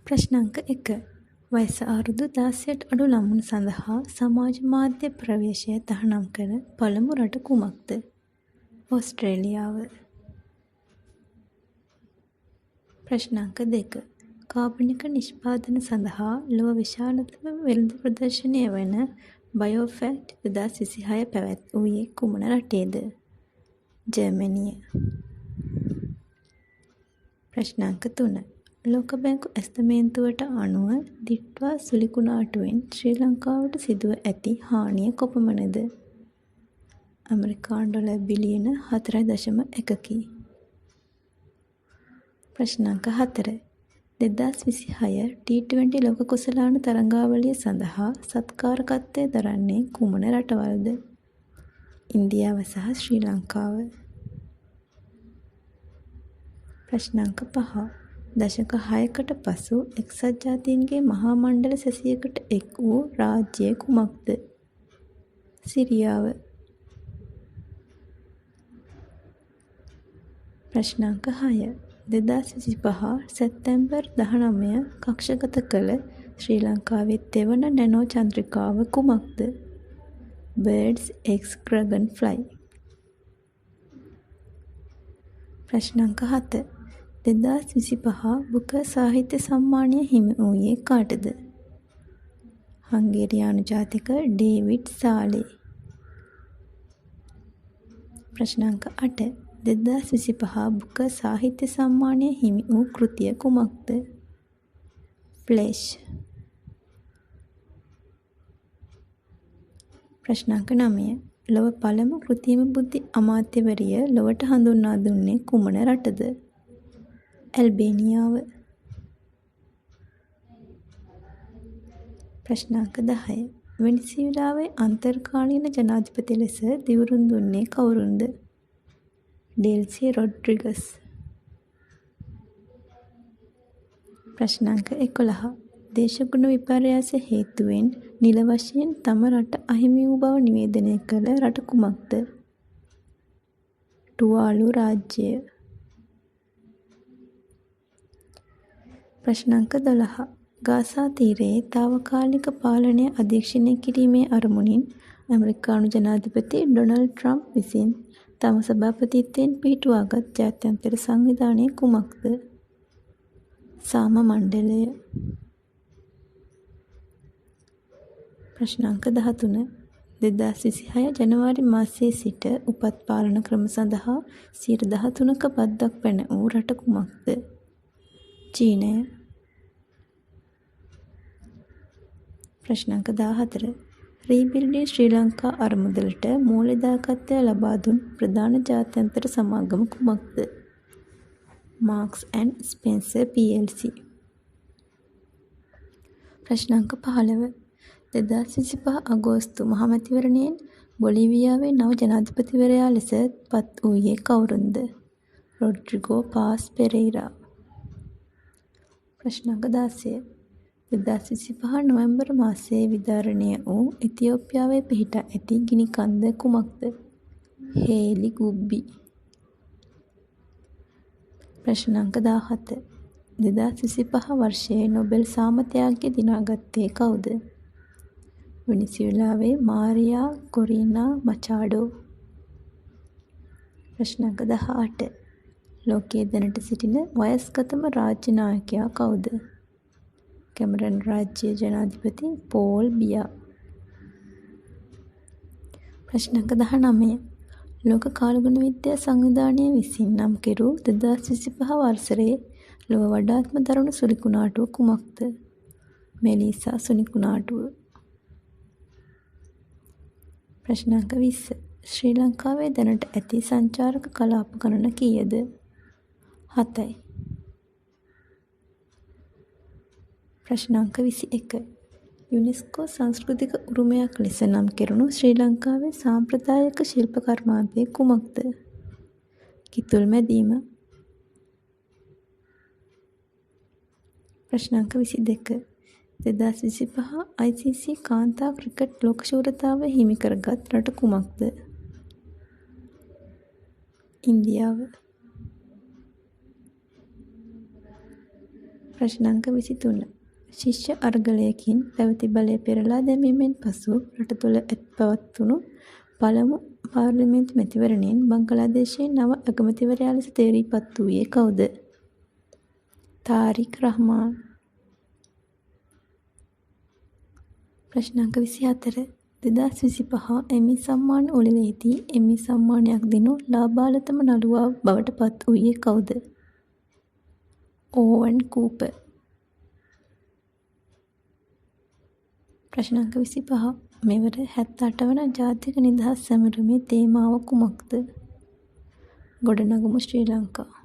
ප්‍රශ්නාංක 1. වයස අවුරුදු 16ට අඩු ළමුන් සඳහා සමාජ මාධ්‍ය ප්‍රවේශය තහනම් කර පළමු රට කුමක්ද? ඕස්ට්‍රේලියාව. ප්‍රශ්නාංක 2. කාබනික නිෂ්පාදන සඳහා ලොව විශාලතම වෙළඳ ප්‍රදර්ශනය වන බයෝෆැක්ට් 2026 පැවැත්වූයේ කුමන රටේද? ජර්මනිය. ප්‍රශ්නාංක 3. ලෝක බැංකු ඇස්තමේන්තුවට අනුව දිට්වා සුළි කුණාටුවෙන් ශ්‍රී ලංකාවට සිදුව ඇති හානිය කොපමණද? ඇමරිකානු ඩොලර් බිලියන 4.1කි. ප්‍රශ්නාංක 4. 2026 T20 ලෝක කුසලාන තරඟාවලිය සඳහා සත්කාරකත්වය දරන්නේ කුමන රටවල්ද? ඉන්දියාව සහ ශ්‍රී ලංකාව. ප්‍රශ්නාංක 5. දශක 6කට පසු එක්සත් ජාතීන්ගේ මහා මණ්ඩල සැසියකට එක් වූ රාජ්‍යය කුමක්ද? සිරියාව. ප්‍රශ්නාංක 6. 2025 සැප්තැම්බර් 19 කක්ෂගත කළ ශ්‍රී ලංකාවේ තෙවන නැනෝ චන්ද්‍රිකාව කුමක්ද? Birds X ඩ්‍රැගන්ෆ්ලයි. ප්‍රශ්නාංක 7. 2025 බුකර් සාහිත්‍ය සම්මානය හිමි වූයේ කාටද? හංගේරියානු ජාතික ඩේවිඩ් සාලේ. ප්‍රශ්නාංක 8. 2025 බුකර් සාහිත්‍ය සම්මානය හිමි වූ කෘතිය කුමක්ද? ෆ්ලෙෂ්. ප්‍රශ්නාංක 9. ලොව පළමු කෘත්‍රිම බුද්ධි අමාත්‍යවරිය ලොවට හඳුන්වා දුන්නේ කුමන රටද? ඇල්බේනියාව. ප්‍රශ්නාංක 10. වෙනිසුලාවේ අන්තර්කාලීන ජනාධිපති ලෙස දිවුරුම් දුන්නේ කවුරුන්ද? ඩෙල්සි රොඩ්රිගස්. ප්‍රශ්නාංක 11. දේශගුණ විපර්යාස හේතුවෙන් නිල වශයෙන් තම රට අහිමි වූ බව නිවේදනය කළ රට කුමක්ද? ටුවාලු රාජ්‍යය. ප්‍රශ්නාංක 12. ගාසා තීරයේ තාවකාලික පාලනය අධීක්ෂණය කිරීමේ අරමුණින් ඇමරිකානු ජනාධිපති ඩොනල්ඩ් ට්‍රම්ප් විසින් තම සභාපතිත්වයෙන් පිහිටුවාගත් ජාත්‍යන්තර සංවිධානය කුමක්ද? සාම මණ්ඩලය. ප්‍රශ්නාංක 13. 2026 ජනවාරි මාසයේ සිට උපත් පාලන ක්‍රම සඳහා 13%ක බද්දක් පැන වූ රට කුමක්ද? චීනය. ප්‍රශ්නාංක 14. රීබිල්ඩින් ශ්‍රී ලංකා අරමුදලට මූලදායකත්වය ලබා දුන් ප්‍රධාන ජාත්‍යන්තර සමාගම කුමක්ද? Marks and Spencer plc. ප්‍රශ්නාංක 15. 2025 අගෝස්තු මහමැතිවරණයෙන් බොලීවියාවේ නව ජනාධිපතිවරයා ලෙස පත් වූයේ කවුරුන්ද? Rodrigo Paz Pereira. ප්‍රශ්නාංක 16. 2025 නොවැම්බර් මාසයේ විදාරණය වූ ඉතියෝපියාවේ පිහිටා ඇති ගිනි කන්ද කුමක්ද? හේලි ගුබ්බි. ප්‍රශ්නාංක 17. 2025 වර්ෂයේ නොබෙල් සාමත්‍යාගය දිනාගත්තේ කවුද? වෙනිසුලාවේ මාරියා කොරීනා මචාඩෝ. ප්‍රශ්නාංක 18. ලෝකයේ දැනට සිටින වයස්ගතම රාජ්‍ය නායකයා කවුද? කැමරන් රාජ්‍යයේ ජනාධිපති පෝල් බියා. ප්‍රශ්නාංක 19. ලෝක කාලගුණ විද්‍යා සංවිධානය විසින් නම් කෙරූ 2025 වසරේ ලොව වඩාත්ම දරුණු සුළි කුණාටුව කුමක්ද? මෙලීසා සුළි කුණාටුව. ප්‍රශ්නාංක 20. ශ්‍රී ලංකාවේ දැනට ඇති සංචාරක කලාප ගණන කීයද? 7යි. ප්‍රශ්නාංක 21. යුනෙස්කෝ සංස්කෘතික උරුමයක් ලෙස නම් කෙරුණු ශ්‍රී ලංකාවේ සාම්ප්‍රදායික ශිල්ප කර්මාන්තය කුමක්ද? කිතුල් මැදීම. ප්‍රශ්නාංක 22. 2025 ICC කාන්තා ක්‍රිකට් ලෝක ශූරතාව හිමි කරගත් රට කුමක්ද? ඉන්දියාව. ප්‍රශ්න අංක 23. ශිෂ්‍ය අර්ගලයකින් පැවති බලය පෙරළා දැමීමෙන් පසු රට තුළ පවත්වුණු පළමු පාර්ලිමේන්තු මැතිවරණයෙන් බංගලාදේශයේ නව අගමැතිවරයා ලෙස තේරීපත් වූයේ කවුද? තාරික් රහ්මාන්. ප්‍රශ්න අංක 24. 2025 එමි සම්මාන උළෙලේදී එමි සම්මානයක් දිනු ලාබාලතම නළුවා බවට පත් වූයේ කවුද? ඕවන් කූපර්. ප්‍රශ්න අංක 25. මෙවර 78 වන ජාතික නිදහස් සැමරුමේ තේමාව කුමක්ද? ගොඩනගමු ශ්‍රී ලංකා.